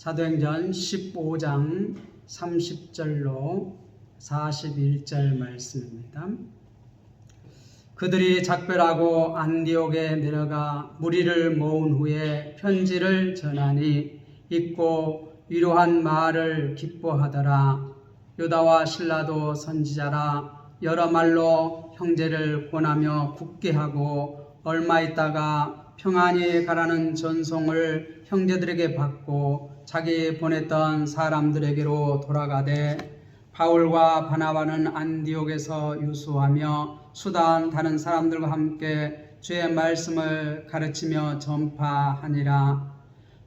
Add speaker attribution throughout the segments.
Speaker 1: 사도행전 15장 30절로 41절 말씀입니다. 그들이 작별하고 안디옥에 내려가 무리를 모은 후에 편지를 전하니 읽고 위로한 마을을 기뻐하더라. 유다와 실라도 선지자라 여러 말로 형제를 권하며 굳게 하고 얼마 있다가 평안히 가라는 전송을 형제들에게 받고 자기 보냈던 사람들에게로 돌아가되 바울과 바나바는 안디옥에서 유수하며 수단 다른 사람들과 함께 주의 말씀을 가르치며 전파하니라.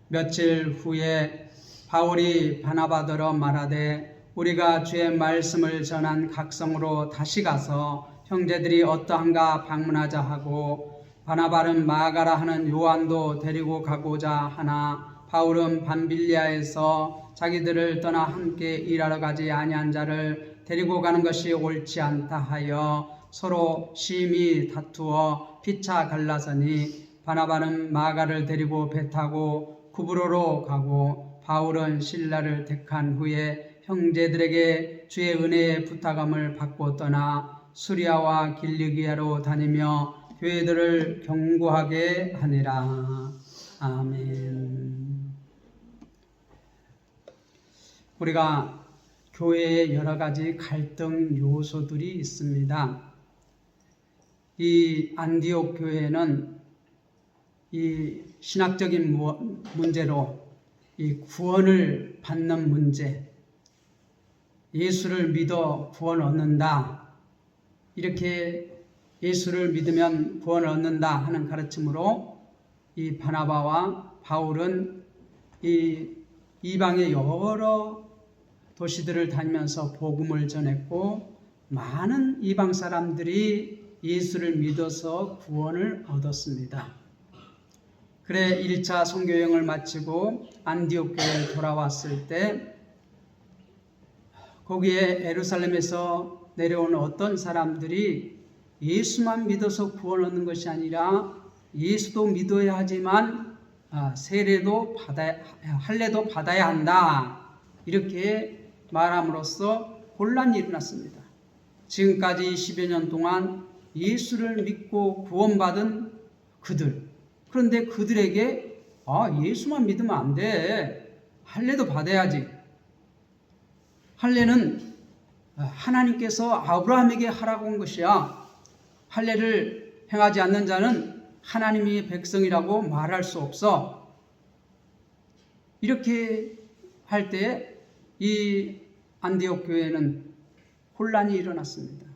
Speaker 1: 며칠 후에 바울이 바나바더러 말하되 우리가 주의 말씀을 전한 각성으로 다시 가서 형제들이 어떠한가 방문하자 하고 바나바는 마가라 하는 요한도 데리고 가고자 하나 바울은 밤빌리아에서 자기들을 떠나 함께 일하러 가지 아니한 자를 데리고 가는 것이 옳지 않다 하여 서로 심히 다투어 피차 갈라서니 바나바는 마가를 데리고 배 타고 구브로로 가고 바울은 실라를 택한 후에 형제들에게 주의 은혜의 부탁함을 받고 떠나 수리아와 길리기아로 다니며 교회들을 경고하게 하니라. 아멘. 우리가 교회에 여러 가지 갈등 요소들이 있습니다. 이 안디옥 교회는 이 신학적인 문제로 이 구원을 받는 문제, 예수를 믿어 구원 얻는다, 이렇게 예수를 믿으면 구원을 얻는다 하는 가르침으로 이 바나바와 바울은 이 이방의 여러 도시들을 다니면서 복음을 전했고 많은 이방 사람들이 예수를 믿어서 구원을 얻었습니다. 그래 1차 선교여행을 마치고 안디옥 교회에 돌아왔을 때 거기에 예루살렘에서 내려온 어떤 사람들이 예수만 믿어서 구원 얻는 것이 아니라 예수도 믿어야 하지만 세례도 할례도 받아야 한다, 이렇게 말함으로써 혼란이 일어났습니다. 지금까지 10여 년 동안 예수를 믿고 구원받은 그들, 그런데 그들에게 예수만 믿으면 안 돼, 할례도 받아야지. 할례는 하나님께서 아브라함에게 하라고 한 것이야. 할례를 행하지 않는 자는 하나님이 백성이라고 말할 수 없어. 이렇게 할 때 이 안디옥 교회는 혼란이 일어났습니다.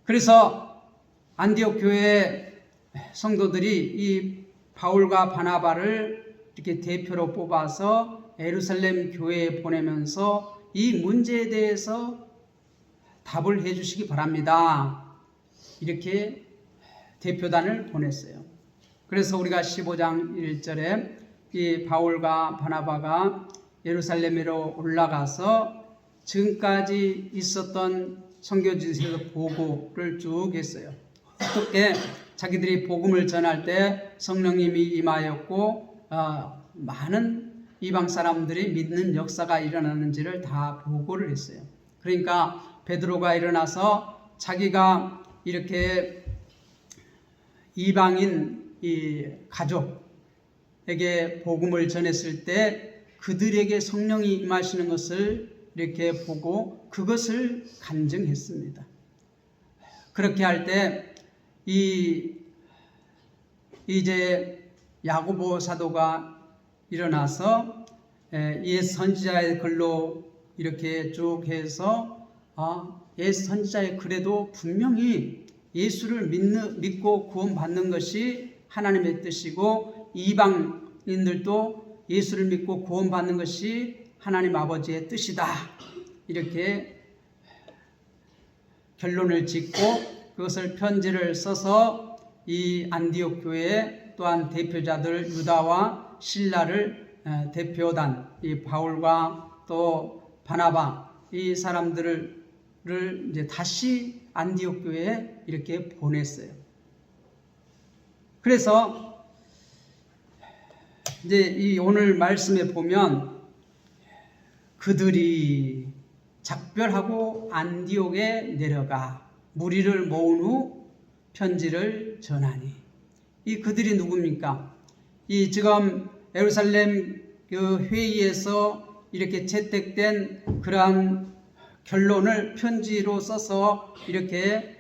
Speaker 1: 그래서 안디옥 교회 성도들이 이 바울과 바나바를 이렇게 대표로 뽑아서 예루살렘 교회에 보내면서 이 문제에 대해서 답을 해 주시기 바랍니다, 이렇게 대표단을 보냈어요. 그래서 우리가 15장 1절에 이 바울과 바나바가 예루살렘으로 올라가서 지금까지 있었던 선교지에서 보고를 쭉 했어요. 어떻게 자기들이 복음을 전할 때 성령님이 임하였고 많은 이방 사람들이 믿는 역사가 일어나는지를 다 보고를 했어요. 그러니까 베드로가 일어나서 자기가 이렇게 이방인 이 가족에게 복음을 전했을 때 그들에게 성령이 임하시는 것을 이렇게 보고 그것을 간증했습니다. 그렇게 할 때 이제 야고보 사도가 일어나서 옛 선지자의 글로 이렇게 쭉 해서 옛 선지자의 글에도 분명히 예수를 믿고 구원받는 것이 하나님의 뜻이고 이방인들도 예수를 믿고 구원받는 것이 하나님 아버지의 뜻이다, 이렇게 결론을 짓고 그것을 편지를 써서 이 안디옥 교회에 또한 대표자들 유다와 실라를 대표단, 이 바울과 또 바나바, 이 사람들을 이제 다시 안디옥 교회에 이렇게 보냈어요. 그래서 이제 이 오늘 말씀에 보면 그들이 작별하고 안디옥에 내려가 무리를 모은 후 편지를 전하니, 이 그들이 누굽니까? 이 지금 예루살렘 그 회의에서 이렇게 채택된 그러한 결론을 편지로 써서 이렇게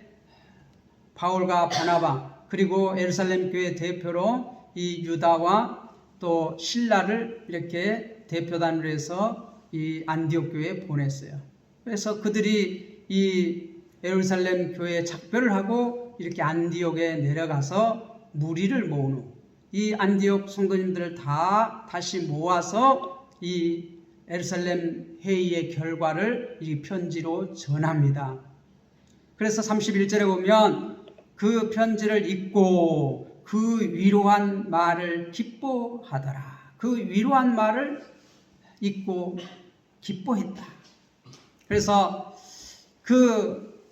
Speaker 1: 바울과 바나바 그리고 예루살렘 교회 대표로 이 유다와 또 실라를 이렇게 대표단으로 해서 이 안디옥 교회에 보냈어요. 그래서 그들이 이 예루살렘 교회에 작별을 하고 이렇게 안디옥에 내려가서 무리를 모은 후 이 안디옥 성도님들을 다 다시 모아서 이 예루살렘 회의의 결과를 이 편지로 전합니다. 그래서 31절에 보면 그 편지를 읽고 그 위로한 말을 기뻐하더라. 그 위로한 말을 읽고 기뻐했다. 그래서 그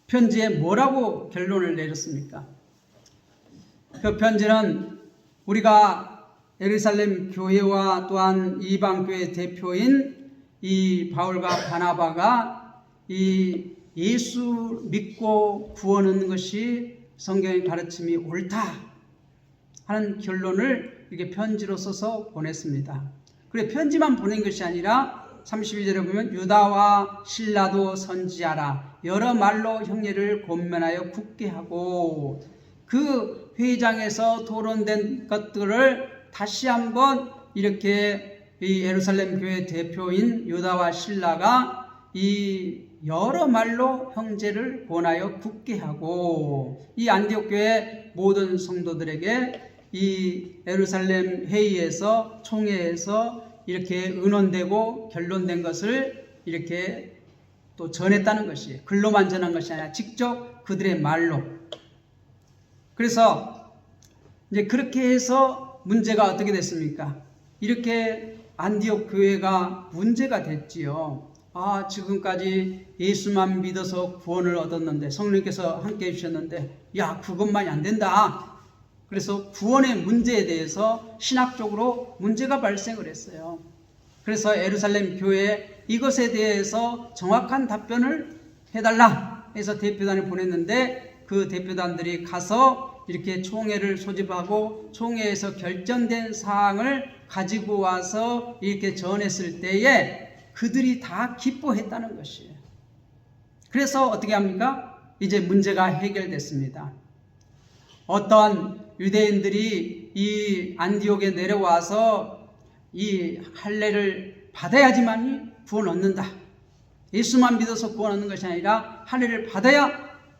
Speaker 1: 편지에 뭐라고 결론을 내렸습니까? 그 편지는 우리가 예루살렘 교회와 또한 이방교회 대표인 이 바울과 바나바가 이 예수 믿고 구원 얻는 것이 성경의 가르침이 옳다 하는 결론을 이렇게 편지로 써서 보냈습니다. 그래 편지만 보낸 것이 아니라 32절에 보면 유다와 실라도 선지하라. 여러 말로 형제를 권면하여 굳게 하고, 그 회의장에서 토론된 것들을 다시 한번 이렇게 이 예루살렘 교회 대표인 유다와 실라가 이 여러 말로 형제를 권하여 굳게 하고, 이 안디옥 교회 모든 성도들에게 이 예루살렘 회의에서 총회에서 이렇게 의논되고 결론된 것을 이렇게 또 전했다는 것이에요. 글로만 전한 것이 아니라 직접 그들의 말로. 그래서 이제 그렇게 해서 문제가 어떻게 됐습니까? 이렇게 안디옥 교회가 문제가 됐지요. 지금까지 예수만 믿어서 구원을 얻었는데, 성령께서 함께 해주셨는데, 그것만이 안 된다. 그래서 구원의 문제에 대해서 신학적으로 문제가 발생을 했어요. 그래서 예루살렘 교회에 이것에 대해서 정확한 답변을 해달라 해서 대표단을 보냈는데, 그 대표단들이 가서 이렇게 총회를 소집하고 총회에서 결정된 사항을 가지고 와서 이렇게 전했을 때에 그들이 다 기뻐했다는 것이에요. 그래서 어떻게 합니까? 이제 문제가 해결됐습니다. 어떤 유대인들이 이 안디옥에 내려와서 이 할례를 받아야지만 구원 얻는다. 예수만 믿어서 구원 얻는 것이 아니라 할례를 받아야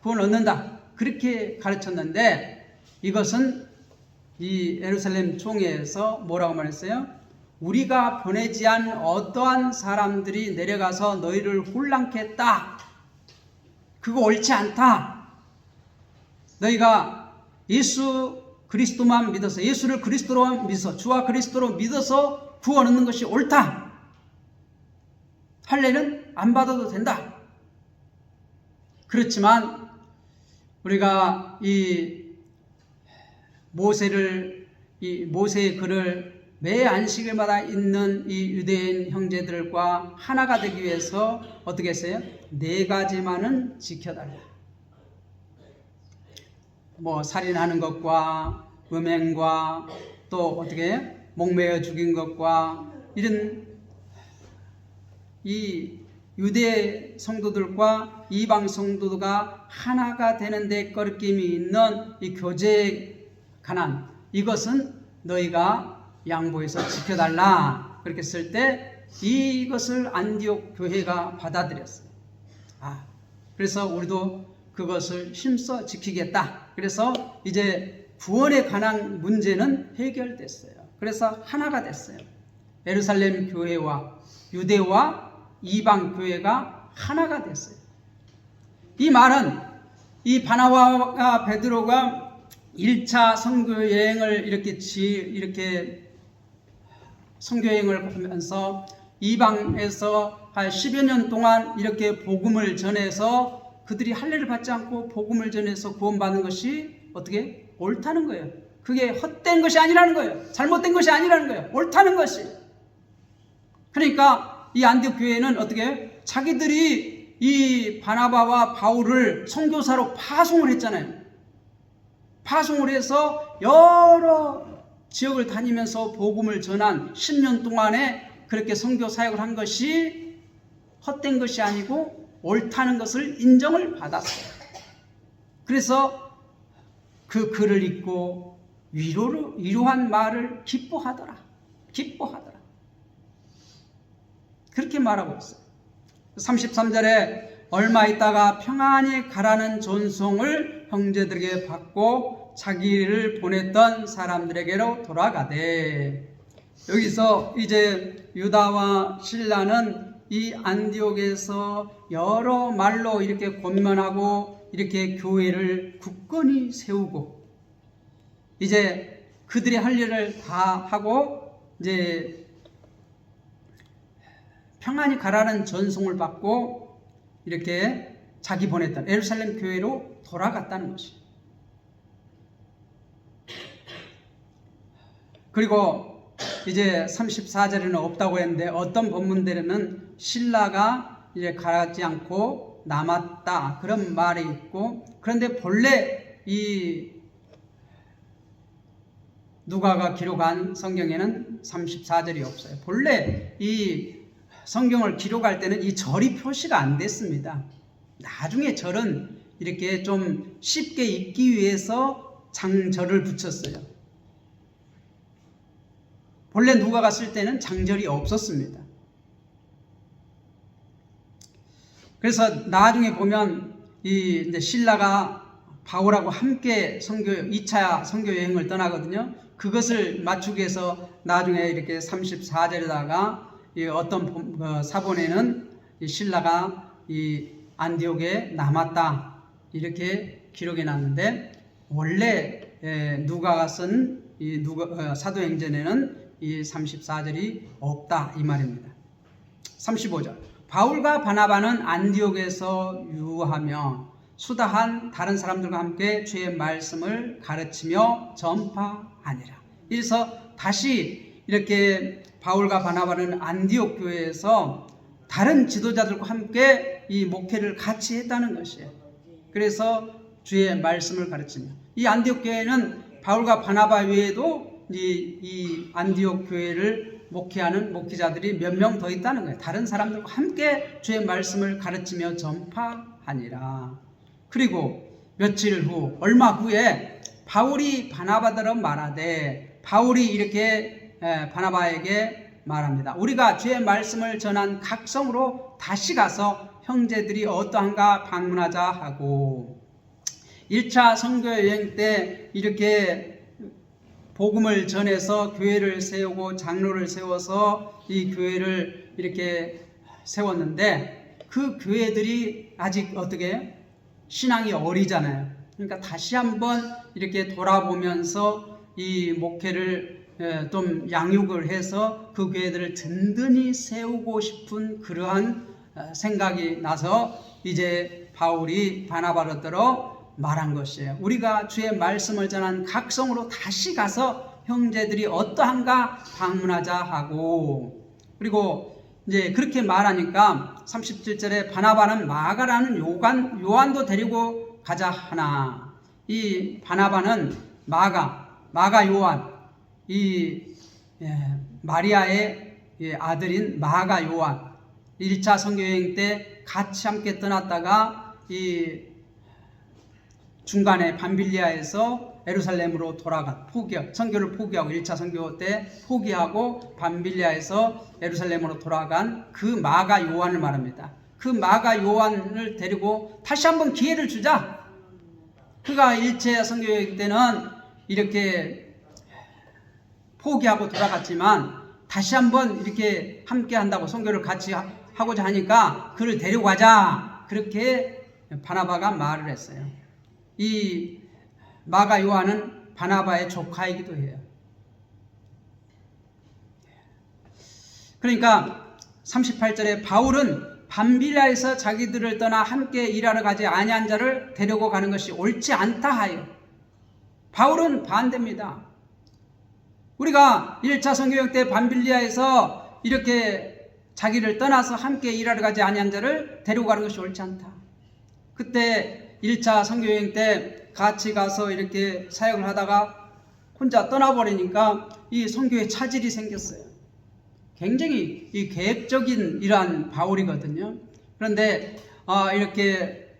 Speaker 1: 구원 얻는다. 그렇게 가르쳤는데, 이것은 이 예루살렘 총회에서 뭐라고 말했어요? 우리가 보내지 않은 어떠한 사람들이 내려가서 너희를 혼란케 했다. 그거 옳지 않다. 너희가 예수 그리스도만 믿어서, 예수를 그리스도로 믿어서, 주와 그리스도로 믿어서 구원 얻는 것이 옳다. 할례는 안 받아도 된다. 그렇지만 우리가 이 모세의 글을 매 안식일마다 읽는 이 유대인 형제들과 하나가 되기 위해서 어떻게 했어요? 4가지만은 지켜달라. 살인하는 것과 음행과 또 어떻게 목매어 죽인 것과 이런 이 유대 성도들과 이방 성도가 하나가 되는데 꺼리낌이 있는 이 교제에 관한 이것은 너희가 양보해서 지켜달라. 그렇게 쓸 때 이것을 안디옥 교회가 받아들였어요. 그래서 우리도 그것을 힘써 지키겠다. 그래서 이제 구원에 관한 문제는 해결됐어요. 그래서 하나가 됐어요. 예루살렘 교회와 유대와 이방 교회가 하나가 됐어요. 이 말은 이 바나바와 베드로가 1차 선교 여행을 이렇게 선교 여행을 하면서 이방에서 한 10여 년 동안 이렇게 복음을 전해서 그들이 할례를 받지 않고 복음을 전해서 구원받는 것이 어떻게 옳다는 거예요. 그게 헛된 것이 아니라는 거예요. 잘못된 것이 아니라는 거예요. 옳다는 것이. 그러니까 이 안디옥 교회는 어떻게 자기들이 이 바나바와 바울을 선교사로 파송을 했잖아요. 파송을 해서 여러 지역을 다니면서 복음을 전한 10년 동안에 그렇게 선교 사역을 한 것이 헛된 것이 아니고 옳다는 것을 인정을 받았어요. 그래서 그 글을 읽고 위로한 말을 기뻐하더라. 그렇게 말하고 있어요. 33절에 얼마 있다가 평안히 가라는 전송을 형제들에게 받고 자기를 보냈던 사람들에게로 돌아가되, 여기서 이제 유다와 실라는 이 안디옥에서 여러 말로 이렇게 권면하고 이렇게 교회를 굳건히 세우고 이제 그들의 할 일을 다 하고 이제 평안히 가라는 전송을 받고 이렇게 자기 보냈던 예루살렘 교회로 돌아갔다는 것이. 그리고 이제 34절에는 없다고 했는데 어떤 본문들에는 신라가 이제 가지 않고 남았다 그런 말이 있고, 그런데 본래 이 누가가 기록한 성경에는 34절이 없어요. 본래 이 성경을 기록할 때는 이 절이 표시가 안 됐습니다. 나중에 절은 이렇게 좀 쉽게 읽기 위해서 장절을 붙였어요. 본래 누가가 쓸 때는 장절이 없었습니다. 그래서 나중에 보면 이 이제 신라가 바울하고 함께 2차 선교 여행을 떠나거든요. 그것을 맞추기 위해서 나중에 이렇게 34절에다가 어떤 사본에는 신라가 이 안디옥에 남았다 이렇게 기록해 놨는데, 원래 누가가 쓴 이 사도행전에는 이 34절이 없다 이 말입니다. 35절 바울과 바나바는 안디옥에서 유하며 수다한 다른 사람들과 함께 주의 말씀을 가르치며 전파하니라. 그래서 다시 이렇게 바울과 바나바는 안디옥 교회에서 다른 지도자들과 함께 이 목회를 같이 했다는 것이에요. 그래서 주의 말씀을 가르치며, 이 안디옥 교회는 바울과 바나바 외에도 이 안디옥 교회를 목회하는 목회자들이 몇 명 더 있다는 거예요. 다른 사람들과 함께 주의 말씀을 가르치며 전파하니라. 그리고 며칠 후, 얼마 후에 바울이 바나바더러 말하되, 바울이 이렇게 바나바에게 말합니다. 우리가 주의 말씀을 전한 각 성으로 다시 가서 형제들이 어떠한가 방문하자 하고, 1차 선교 여행 때 이렇게 복음을 전해서 교회를 세우고 장로를 세워서 이 교회를 이렇게 세웠는데, 그 교회들이 아직 어떻게 신앙이 어리잖아요. 그러니까 다시 한번 이렇게 돌아보면서 이 목회를 좀 양육을 해서 그 교회들을 든든히 세우고 싶은 그러한 생각이 나서 이제 바울이 바나바더러 말한 것이에요. 우리가 주의 말씀을 전한 각 성으로 다시 가서 형제들이 어떠한가 방문하자 하고, 그리고 이제 그렇게 말하니까 37절에 바나바는 마가라는 요한도 데리고 가자 하나, 이 바나바는 마가 요한, 이 마리아의 아들인 마가 요한, 1차 선교여행 때 같이 함께 떠났다가 이 중간에 밤빌리아에서 예루살렘으로 선교를 포기하고 1차 선교 때 포기하고 밤빌리아에서 예루살렘으로 돌아간 그 마가 요한을 말합니다. 그 마가 요한을 데리고 다시 한번 기회를 주자. 그가 1차 선교 여행 때는 이렇게 포기하고 돌아갔지만 다시 한번 이렇게 함께 한다고, 선교를 같이 하고자 하니까 그를 데리고 가자. 그렇게 바나바가 말을 했어요. 이 마가 요한은 바나바의 조카이기도 해요. 그러니까 38절에 바울은 밤빌리아에서 자기들을 떠나 함께 일하러 가지 아니한 자를 데리고 가는 것이 옳지 않다 하여, 바울은 반대입니다. 우리가 1차 선교여행 때 밤빌리아에서 이렇게 자기를 떠나서 함께 일하러 가지 아니한 자를 데리고 가는 것이 옳지 않다. 그때 1차 선교여행 때 같이 가서 이렇게 사역을 하다가 혼자 떠나버리니까 이 선교에 차질이 생겼어요. 굉장히 이 계획적인 이러한 바울이거든요. 그런데 이렇게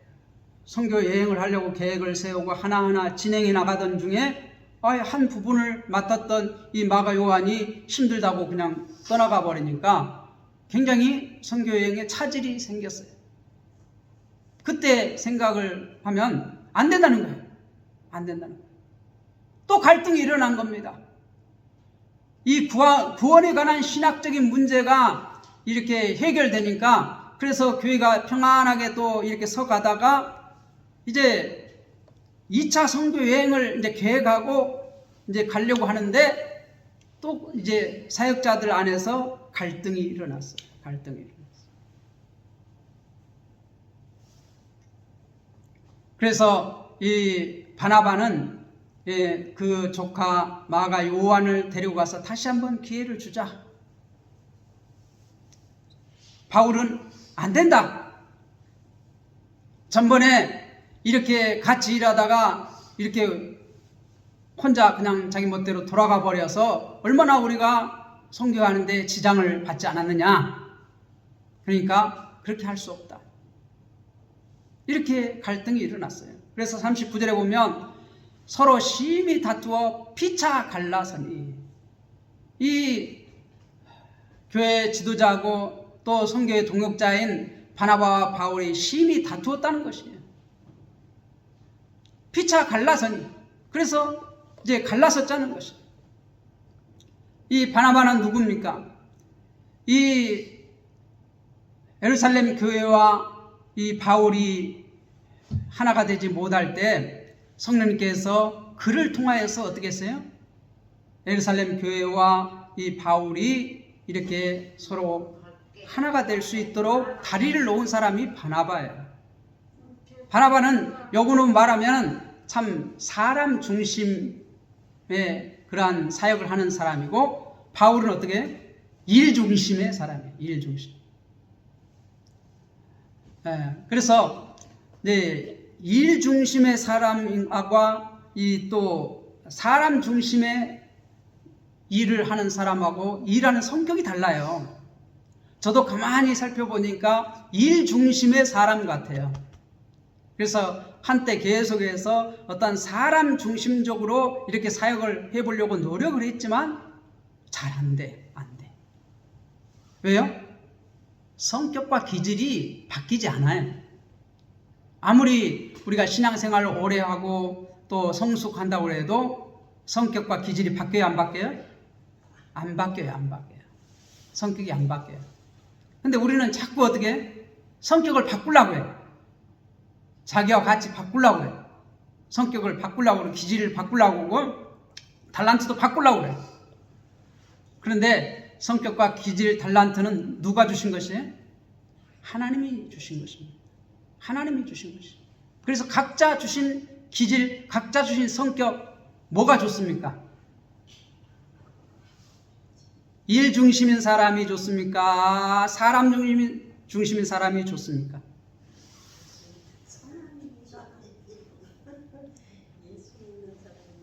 Speaker 1: 선교 여행을 하려고 계획을 세우고 하나하나 진행해 나가던 중에 한 부분을 맡았던 이 마가 요한이 힘들다고 그냥 떠나가 버리니까 굉장히 선교 여행에 차질이 생겼어요. 그때 생각을 하면 안 된다는 거예요. 안 된다는 거예요. 또 갈등이 일어난 겁니다. 이 구원에 관한 신학적인 문제가 이렇게 해결되니까 그래서 교회가 평안하게 또 이렇게 서가다가 이제 2차 선교 여행을 이제 계획하고 이제 가려고 하는데 또 이제 사역자들 안에서 갈등이 일어났어요. 갈등이 일어났어요. 그래서 이 바나바는 그 조카 마가 요한을 데리고 가서 다시 한번 기회를 주자. 바울은 안 된다. 전번에 이렇게 같이 일하다가 이렇게 혼자 그냥 자기 멋대로 돌아가 버려서 얼마나 우리가 선교하는데 지장을 받지 않았느냐. 그러니까 그렇게 할 수 없다. 이렇게 갈등이 일어났어요. 그래서 39절에 보면 서로 심히 다투어 피차 갈라서니, 이 교회 지도자하고 또 선교의 동역자인 바나바와 바울이 심히 다투었다는 것이에요. 피차 갈라서니, 그래서 이제 갈라섰자는 것이에요. 이 바나바는 누굽니까? 이 예루살렘 교회와 이 바울이 하나가 되지 못할 때 성령님께서 그를 통하여서 어떻게 했어요? 예루살렘 교회와 이 바울이 이렇게 서로 하나가 될 수 있도록 다리를 놓은 사람이 바나바예요. 바나바는 역으로 말하면 참 사람 중심의 그러한 사역을 하는 사람이고, 바울은 어떻게? 일 중심의 사람이에요. 일 중심. 그래서 일 중심의 사람과 이 또 사람 중심의 일을 하는 사람하고 일하는 성격이 달라요. 저도 가만히 살펴보니까 일 중심의 사람 같아요. 그래서 한때 계속해서 어떤 사람 중심적으로 이렇게 사역을 해보려고 노력을 했지만 잘 안 돼. 왜요? 성격과 기질이 바뀌지 않아요. 아무리 우리가 신앙생활을 오래 하고 또 성숙한다고 해도 성격과 기질이 바뀌어요, 안 바뀌어요? 안 바뀌어요. 성격이 안 바뀌어요. 근데 우리는 자꾸 어떻게 성격을 바꾸려고 해요. 자기와 같이 바꾸려고 해요. 성격을 바꾸려고 그러고, 기질을 바꾸려고 그러고, 달란트도 바꾸려고 그래요. 그런데 성격과 기질, 달란트는 누가 주신 것이에요? 하나님이 주신 것입니다. 하나님이 주신 것이에요. 그래서 각자 주신 기질, 각자 주신 성격, 뭐가 좋습니까? 일 중심인 사람이 좋습니까? 사람 중심인 사람이 좋습니까?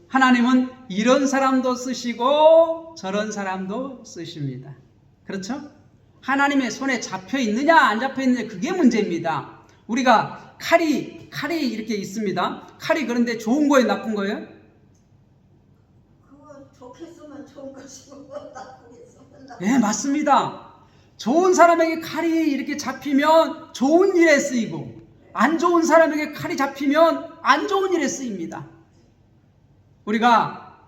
Speaker 1: 하나님은 이런 사람도 쓰시고 저런 사람도 쓰십니다. 그렇죠? 하나님의 손에 잡혀 있느냐 안 잡혀 있느냐, 그게 문제입니다. 우리가 칼이 이렇게 있습니다. 칼이 그런데 좋은 거예요, 나쁜 거예요?
Speaker 2: 그거 좋게 쓰면 좋은 것이고 나쁘게 쓰면 나쁜.
Speaker 1: 네, 맞습니다. 좋은 사람에게 칼이 이렇게 잡히면 좋은 일에 쓰이고, 안 좋은 사람에게 칼이 잡히면 안 좋은 일에 쓰입니다. 우리가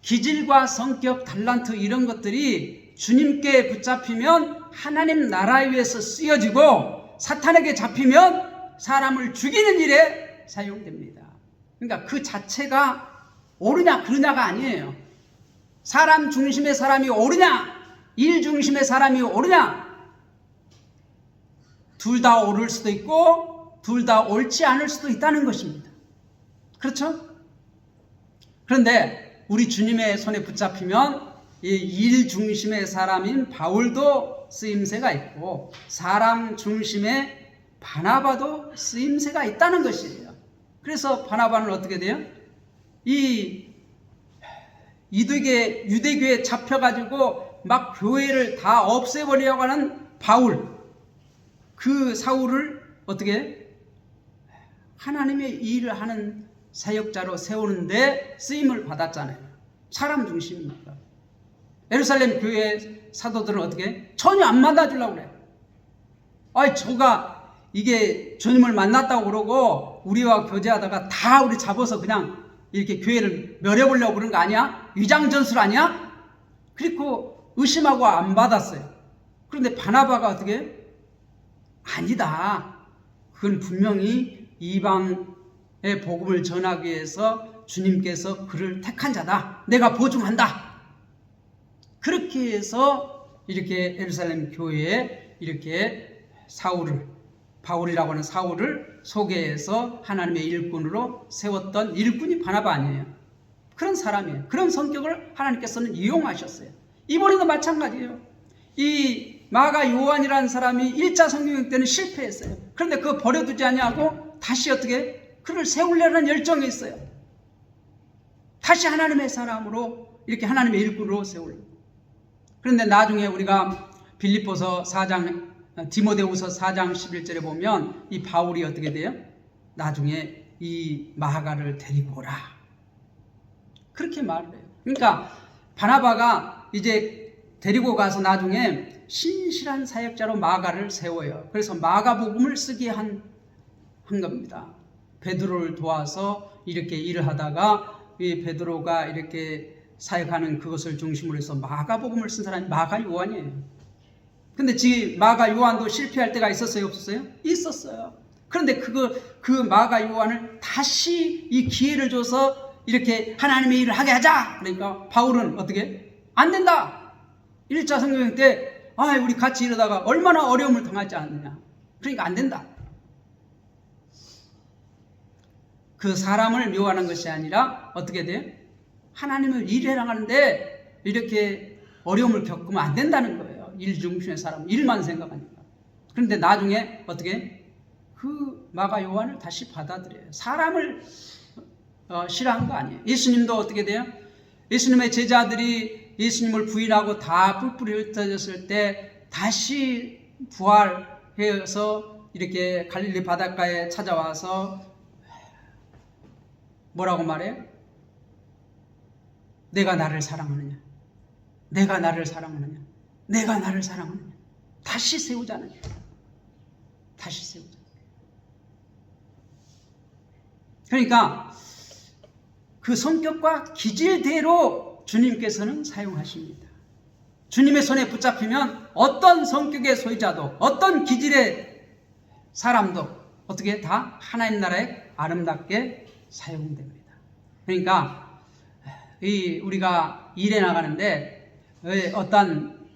Speaker 1: 기질과 성격, 달란트 이런 것들이 주님께 붙잡히면 하나님 나라에 위해서 쓰여지고, 사탄에게 잡히면 사람을 죽이는 일에 사용됩니다. 그러니까 그 자체가 옳으냐 그르냐가 아니에요. 사람 중심의 사람이 옳으냐, 일 중심의 사람이 옳으냐, 둘 다 옳을 수도 있고 둘 다 옳지 않을 수도 있다는 것입니다. 그렇죠? 그런데 우리 주님의 손에 붙잡히면 이 일 중심의 사람인 바울도 쓰임새가 있고 사람 중심의 바나바도 쓰임새가 있다는 것이에요. 그래서 바나바는 어떻게 돼요? 이 유대교에 잡혀가지고 막 교회를 다 없애버리려고 하는 바울, 그 사울을 어떻게 하나님의 일을 하는 사역자로 세우는데 쓰임을 받았잖아요. 사람 중심이니까. 예루살렘 교회 사도들은 어떻게? 전혀 안 만나주려고 그래. 아이, 저가 이게 주님을 만났다고 그러고 우리와 교제하다가 다 우리 잡아서 그냥 이렇게 교회를 멸해보려고 그런 거 아니야? 위장전술 아니야? 그리고 의심하고 안 받았어요. 그런데 바나바가 어떻게? 아니다. 그건 분명히 이방의 복음을 전하기 위해서 주님께서 그를 택한 자다. 내가 보증한다. 그렇게 해서 이렇게 예루살렘 교회에 이렇게 바울이라고 하는 사울을 소개해서 하나님의 일꾼으로 세웠던 일꾼이 바나바 아니에요. 그런 사람이에요. 그런 성격을 하나님께서는 이용하셨어요. 이번에도 마찬가지예요. 이 마가 요한이라는 사람이 1차 성경여행 때는 실패했어요. 그런데 그거 버려두지 아니하고 다시 어떻게 그를 세우려는 열정이 있어요. 다시 하나님의 사람으로 이렇게 하나님의 일꾼으로 세우려고. 그런데 나중에 우리가 빌립보서 4장 디모데후서 4장 11절에 보면 이 바울이 어떻게 돼요? 나중에 이 마가를 데리고 오라. 그렇게 말을 해요. 그러니까 바나바가 이제 데리고 가서 나중에 신실한 사역자로 마가를 세워요. 그래서 마가복음을 쓰게 한 겁니다. 베드로를 도와서 이렇게 일을 하다가 이 베드로가 이렇게 사역하는 그것을 중심으로 해서 마가복음을 쓴 사람이 마가 요한이에요. 근데 지금 마가 요한도 실패할 때가 있었어요, 없었어요? 있었어요. 그런데 그 마가 요한을 다시 이 기회를 줘서 이렇게 하나님의 일을 하게 하자. 그러니까 바울은 어떻게? 안 된다. 1차 성경여행 때 우리 같이 이러다가 얼마나 어려움을 당하지 않느냐. 그러니까 안 된다. 그 사람을 묘하는 것이 아니라 어떻게 돼요? 하나님을 일해 나가는데 이렇게 어려움을 겪으면 안 된다는 거예요. 일 중심의 사람, 일만 생각하니까. 그런데 나중에 어떻게? 그 마가 요한을 다시 받아들여요. 사람을 싫어한 거 아니에요. 예수님도 어떻게 돼요? 예수님의 제자들이 예수님을 부인하고 다 뿔뿔이 흩어졌을 때 다시 부활해서 이렇게 갈릴리 바닷가에 찾아와서 뭐라고 말해요? 내가 나를 사랑하느냐? 내가 나를 사랑하느냐? 내가 나를 사랑하느냐? 다시 세우자는 거예요. 다시 세우자. 그러니까 그 성격과 기질대로 주님께서는 사용하십니다. 주님의 손에 붙잡히면 어떤 성격의 소유자도 어떤 기질의 사람도 어떻게 다 하나님 나라에 아름답게 사용됩니다. 그러니까 우리가 일해 나가는데 어떤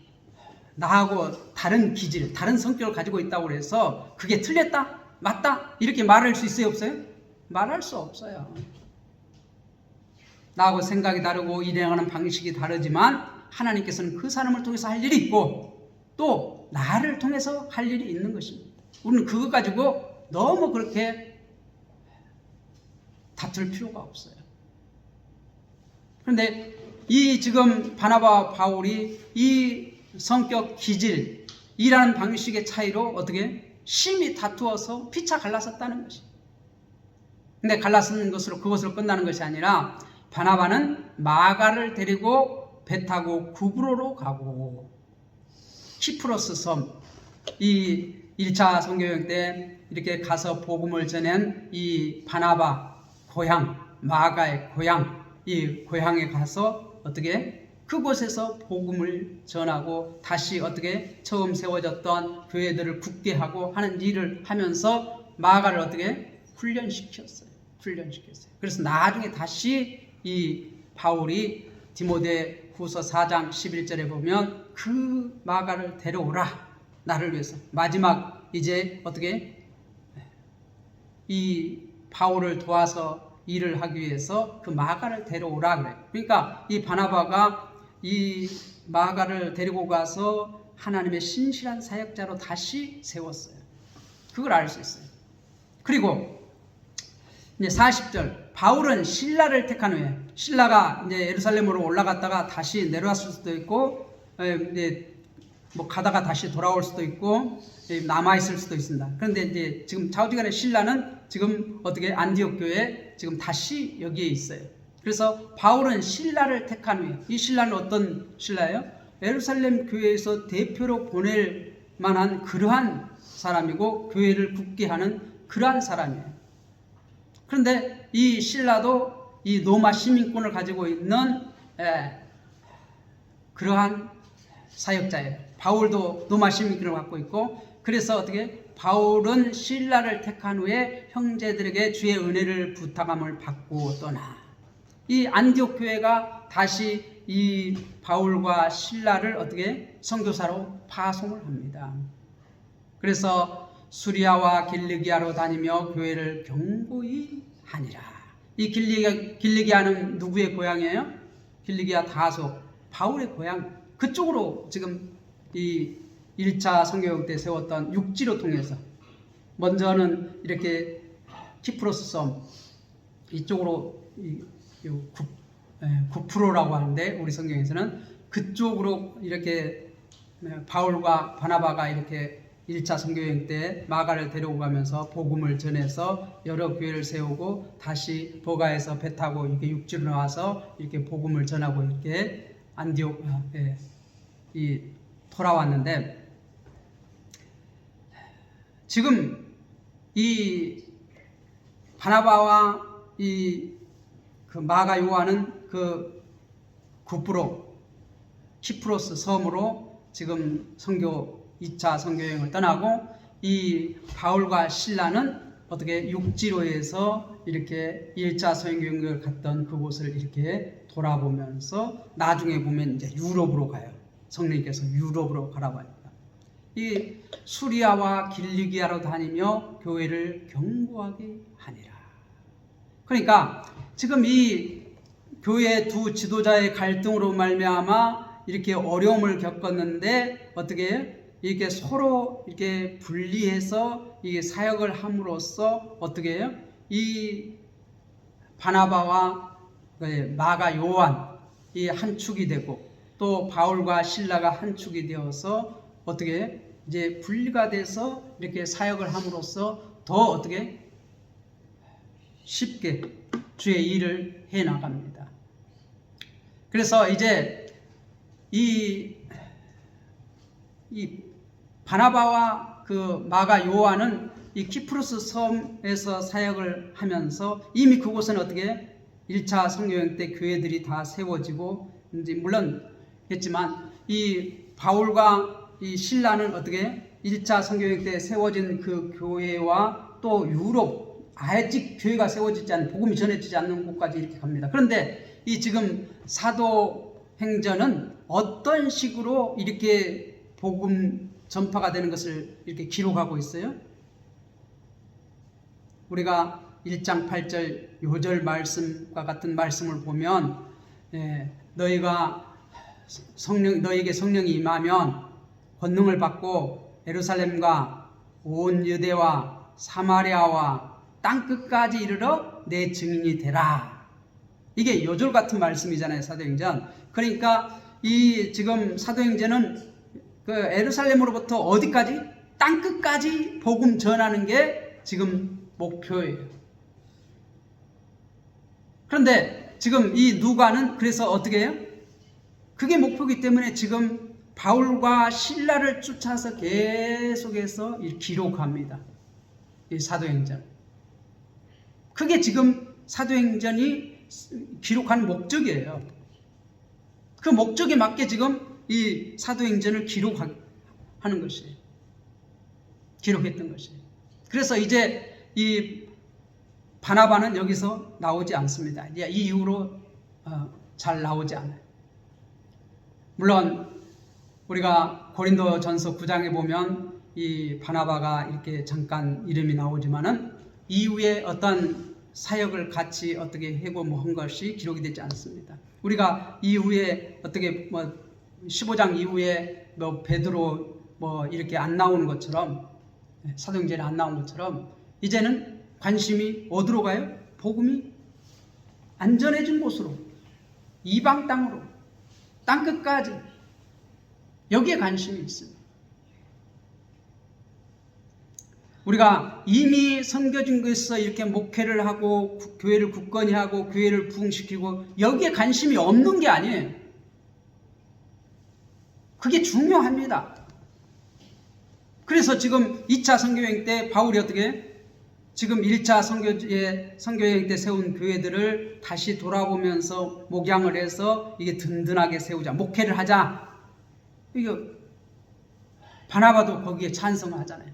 Speaker 1: 나하고 다른 기질, 다른 성격을 가지고 있다고 해서 그게 틀렸다, 맞다 이렇게 말할 수 있어요, 없어요? 말할 수 없어요. 나하고 생각이 다르고 일해 나가는 방식이 다르지만 하나님께서는 그 사람을 통해서 할 일이 있고 또 나를 통해서 할 일이 있는 것입니다. 우리는 그것 가지고 너무 그렇게 다툴 필요가 없어요. 그런데 이 지금 바나바와 바울이 이 성격 기질, 일하는 방식의 차이로 어떻게 심히 다투어서 피차 갈라섰다는 것입니다. 근데 갈라서는 것으로 그것으로 끝나는 것이 아니라 바나바는 마가를 데리고 배 타고 구브로로 가고 키프로스 섬, 이 1차 선교여행 때 이렇게 가서 복음을 전한 이 바나바 고향, 마가의 고향, 이 고향에 가서 어떻게 그곳에서 복음을 전하고 다시 어떻게 처음 세워졌던 교회들을 굳게 하고 하는 일을 하면서 마가를 어떻게 훈련시켰어요. 그래서 나중에 다시 이 바울이 디모데 후서 4장 11절에 보면 그 마가를 데려오라. 나를 위해서. 마지막 이제 어떻게 이 바울을 도와서 일을 하기 위해서 그 마가를 데려오라 그래요. 그러니까 이 바나바가 이 마가를 데리고 가서 하나님의 신실한 사역자로 다시 세웠어요. 그걸 알 수 있어요. 그리고 이제 40절, 바울은 신라를 택한 후에, 신라가 이제 예루살렘으로 올라갔다가 다시 내려왔을 수도 있고, 이제 뭐 가다가 다시 돌아올 수도 있고, 남아 있을 수도 있습니다. 그런데 이제 지금 좌우지간의 신라는 지금 어떻게 안디옥 교회에 지금 다시 여기에 있어요. 그래서 바울은 신라를 택한 후에, 이 신라는 어떤 신라예요? 예루살렘 교회에서 대표로 보낼 만한 그러한 사람이고 교회를 굳게 하는 그러한 사람이에요. 그런데 이 신라도 이 로마 시민권을 가지고 있는 그러한 사역자예요. 바울도 로마 시민권을 갖고 있고, 그래서 어떻게 바울은 신라를 택한 후에 형제들에게 주의 은혜를 부탁함을 받고 떠나 이 안디옥 교회가 다시 이 바울과 신라를 어떻게 선교사로 파송을 합니다. 그래서 수리아와 길리기아로 다니며 교회를 견고히 하니라. 이 길리기아는 누구의 고향이에요? 길리기아 다소, 바울의 고향. 그쪽으로 지금 이 1차 선교여행 때 세웠던 육지로 통해서 먼저는 이렇게 키프로스 섬 이쪽으로 구프로라고 하는데 우리 성경에서는 그쪽으로 이렇게 바울과 바나바가 이렇게 1차 선교여행 때 마가를 데리고 가면서 복음을 전해서 여러 교회를 세우고 다시 버가에서 배 타고 이렇게 육지로 나와서 이렇게 복음을 전하고 이렇게 안디옥에 돌아왔는데, 지금 이 바나바와 그 마가 요한은 그 구프로 키프로스 섬으로 지금 선교 2차 선교여행을 떠나고, 이 바울과 신라는 어떻게 육지로에서 이렇게 1차 선교여행을 갔던 그곳을 이렇게 돌아보면서 나중에 보면 이제 유럽으로 가요. 성령님께서 유럽으로 가라고 하니까 이 수리아와 길리기아로 다니며 교회를 견고하게 하니라. 그러니까 지금 이 교회 두 지도자의 갈등으로 말미암아 이렇게 어려움을 겪었는데 어떻게 이렇게 서로 이렇게 분리해서 이게 사역을 함으로써 어떻게 해요? 이 바나바와 마가 요한 이 한 축이 되고 또 바울과 신라가 한 축이 되어서 어떻게 이제 분리가 돼서 이렇게 사역을 함으로써 더 어떻게 쉽게 주의 일을 해 나갑니다. 그래서 이제 이 바나바와 그 마가 요한은 이 키프로스 섬에서 사역을 하면서 이미 그곳은 어떻게 1차 선교여행 때 교회들이 다 세워지고 이제 물론 했지만 이 바울과 이 신라는 어떻게 1차 선교여행 때 세워진 그 교회와 또 유럽 아직 교회가 세워지지 않는 복음이 전해지지 않는 곳까지 이렇게 갑니다. 그런데 이 지금 사도행전은 어떤 식으로 이렇게 복음 전파가 되는 것을 이렇게 기록하고 있어요? 우리가 1장 8절 요절 말씀과 같은 말씀을 보면 너에게 성령이 임하면 권능을 받고 예루살렘과 온 유대와 사마리아와 땅끝까지 이르러 내 증인이 되라. 이게 요절 같은 말씀이잖아요, 사도행전. 그러니까 이 지금 사도행전은 그 예루살렘으로부터 어디까지? 땅끝까지 복음 전하는 게 지금 목표예요. 그런데 지금 이 누가는 그래서 어떻게 해요? 그게 목표이기 때문에 지금 바울과 신라를 쫓아서 계속해서 기록합니다. 이 사도행전. 그게 지금 사도행전이 기록하는 목적이에요. 그 목적에 맞게 지금 이 사도행전을 기록하는 것이에요. 기록했던 것이에요. 그래서 이제 이 바나바는 여기서 나오지 않습니다. 이 이후로 잘 나오지 않아요. 물론 우리가 고린도전서 9장에 보면 이 바나바가 이렇게 잠깐 이름이 나오지만은 이후에 어떤 사역을 같이 어떻게 하고 뭐 한 것이 기록이 되지 않습니다. 우리가 이후에 어떻게 뭐 15장 이후에 뭐 베드로 뭐 이렇게 안 나오는 것처럼, 사도행전에 안 나온 것처럼 이제는 관심이 어디로 가요? 복음이 안전해진 곳으로, 이방 땅으로, 땅끝까지, 여기에 관심이 있습니다. 우리가 이미 섬겨진 곳에서 이렇게 목회를 하고 교회를 굳건히 하고 교회를 부흥시키고 여기에 관심이 없는 게 아니에요. 그게 중요합니다. 그래서 지금 2차 선교여행 때 바울이 어떻게 지금 1차 선교여행 때 세운 교회들을 다시 돌아보면서 목양을 해서 이게 든든하게 세우자, 목회를 하자. 이거 바나바도 거기에 찬성하잖아요.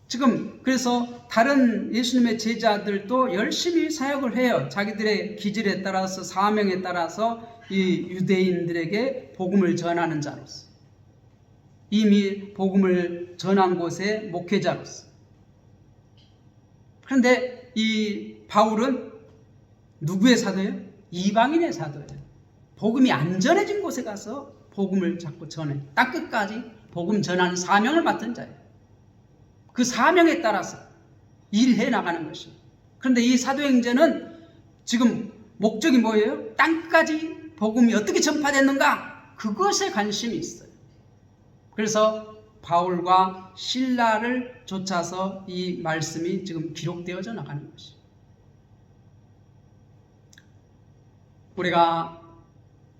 Speaker 1: 지금 그래서 다른 예수님의 제자들도 열심히 사역을 해요. 자기들의 기질에 따라서, 사명에 따라서 이 유대인들에게 복음을 전하는 자로서, 이미 복음을 전한 곳의 목회자로서. 그런데 이 바울은 누구의 사도예요? 이방인의 사도예요. 복음이 안전해진 곳에 가서 복음을 자꾸 전해, 땅끝까지 복음 전하는 사명을 맡은 자예요. 그 사명에 따라서 일해 나가는 것입니다. 그런데 이 사도행전은 지금 목적이 뭐예요? 땅까지 복음이 어떻게 전파됐는가? 그것에 관심이 있어요. 그래서 바울과 실라를 쫓아서 이 말씀이 지금 기록되어져 나가는 것입니다. 우리가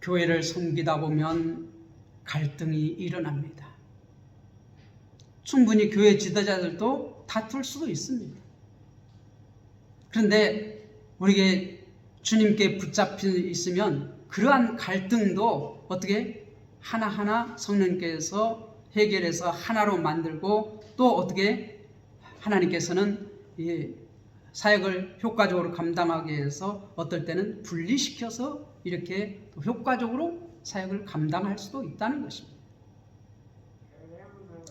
Speaker 1: 교회를 섬기다 보면 갈등이 일어납니다. 충분히 교회 지도자들도 다툴 수도 있습니다. 그런데 우리에게 주님께 붙잡혀 있으면 그러한 갈등도 어떻게 하나하나 성령께서 해결해서 하나로 만들고, 또 어떻게 하나님께서는 이 사역을 효과적으로 감당하기 위해서 어떨 때는 분리시켜서 이렇게 효과적으로 사역을 감당할 수도 있다는 것입니다.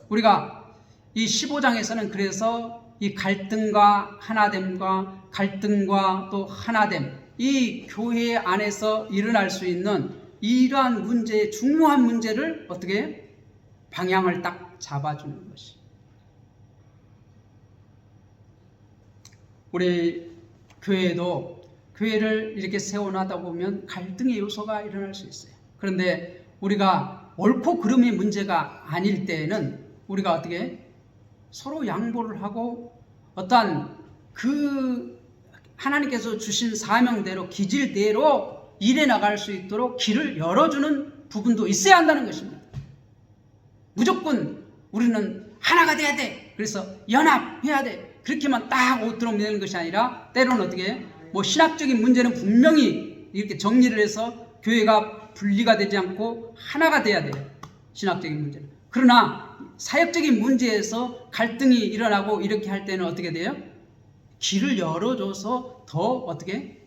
Speaker 1: 우리가 이 15장에서는 그래서 이 갈등과 하나됨과 갈등과 또 하나됨, 이 교회 안에서 일어날 수 있는 이러한 문제, 중요한 문제를 어떻게 방향을 딱 잡아주는 것이. 우리 교회도 교회를 이렇게 세워나다 보면 갈등의 요소가 일어날 수 있어요. 그런데 우리가 옳고 그름의 문제가 아닐 때에는 우리가 어떻게 서로 양보를 하고 어떠한 그 하나님께서 주신 사명대로, 기질대로 일해 나갈 수 있도록 길을 열어주는 부분도 있어야 한다는 것입니다. 무조건 우리는 하나가 돼야 돼, 그래서 연합해야 돼, 그렇게만 딱 옷들어 매는 것이 아니라 때로는 어떻게 뭐 신학적인 문제는 분명히 이렇게 정리를 해서 교회가 분리가 되지 않고 하나가 돼야 돼요. 신학적인 문제는. 그러나 사역적인 문제에서 갈등이 일어나고 이렇게 할 때는 어떻게 돼요? 길을 열어줘서 더 어떻게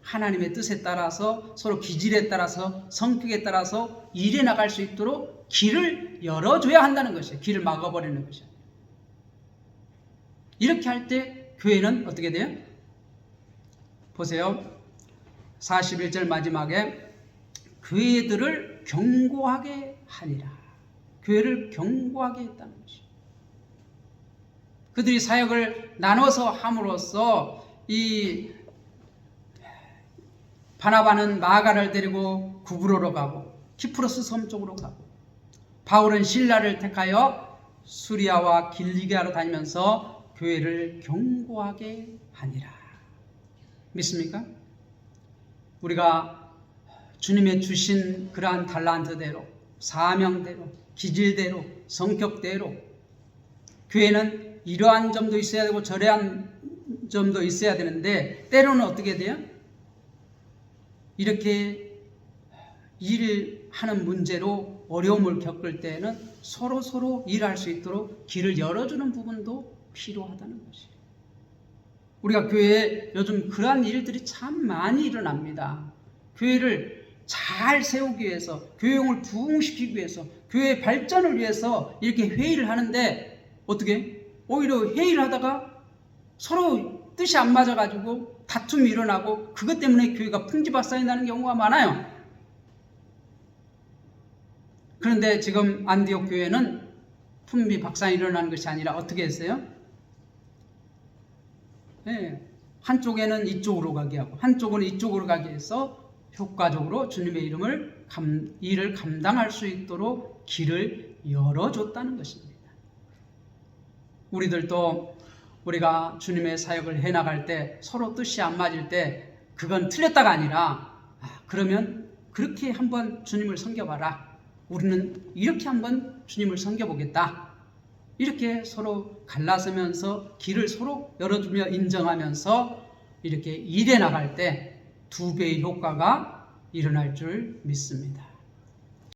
Speaker 1: 하나님의 뜻에 따라서, 서로 기질에 따라서, 성격에 따라서 일해 나갈 수 있도록 길을 열어줘야 한다는 것이에요. 길을 막아버리는 것이에요. 이렇게 할 때 교회는 어떻게 돼요? 보세요. 41절 마지막에 교회들을 견고하게 하니라. 교회를 견고하게 했다는 것이에요. 그들이 사역을 나눠서 함으로써 이 바나바는 마가를 데리고 구브로로 가고 키프로스 섬 쪽으로 가고, 바울은 실라를 택하여 수리아와 길리기아로 다니면서 교회를 견고하게 하니라. 믿습니까? 우리가 주님의 주신 그러한 달란트대로, 사명대로, 기질대로, 성격대로 교회는 이러한 점도 있어야 되고 저러한 점도 있어야 되는데, 때로는 어떻게 돼요? 이렇게 일하는 문제로 어려움을 겪을 때에는 서로 일할 수 있도록 길을 열어주는 부분도 필요하다는 것이에요. 우리가 교회에 요즘 그러한 일들이 참 많이 일어납니다. 교회를 잘 세우기 위해서, 교회용을 부흥시키기 위해서, 교회 발전을 위해서 이렇게 회의를 하는데 어떻게? 오히려 회의를 하다가 서로 뜻이 안 맞아가지고 다툼이 일어나고 그것 때문에 교회가 풍지박산이 나는 경우가 많아요. 그런데 지금 안디옥 교회는 풍비박산이 일어나는 것이 아니라 어떻게 했어요? 네, 한쪽에는 이쪽으로 가게 하고 한쪽은 이쪽으로 가게 해서 효과적으로 주님의 일을 감당할 수 있도록 길을 열어줬다는 것입니다. 우리들도 우리가 주님의 사역을 해나갈 때 서로 뜻이 안 맞을 때 그건 틀렸다가 아니라 그러면 그렇게 한번 주님을 섬겨봐라. 우리는 이렇게 한번 주님을 섬겨보겠다. 이렇게 서로 갈라서면서 길을 서로 열어주며 인정하면서 이렇게 일해 나갈 때 2배의 효과가 일어날 줄 믿습니다.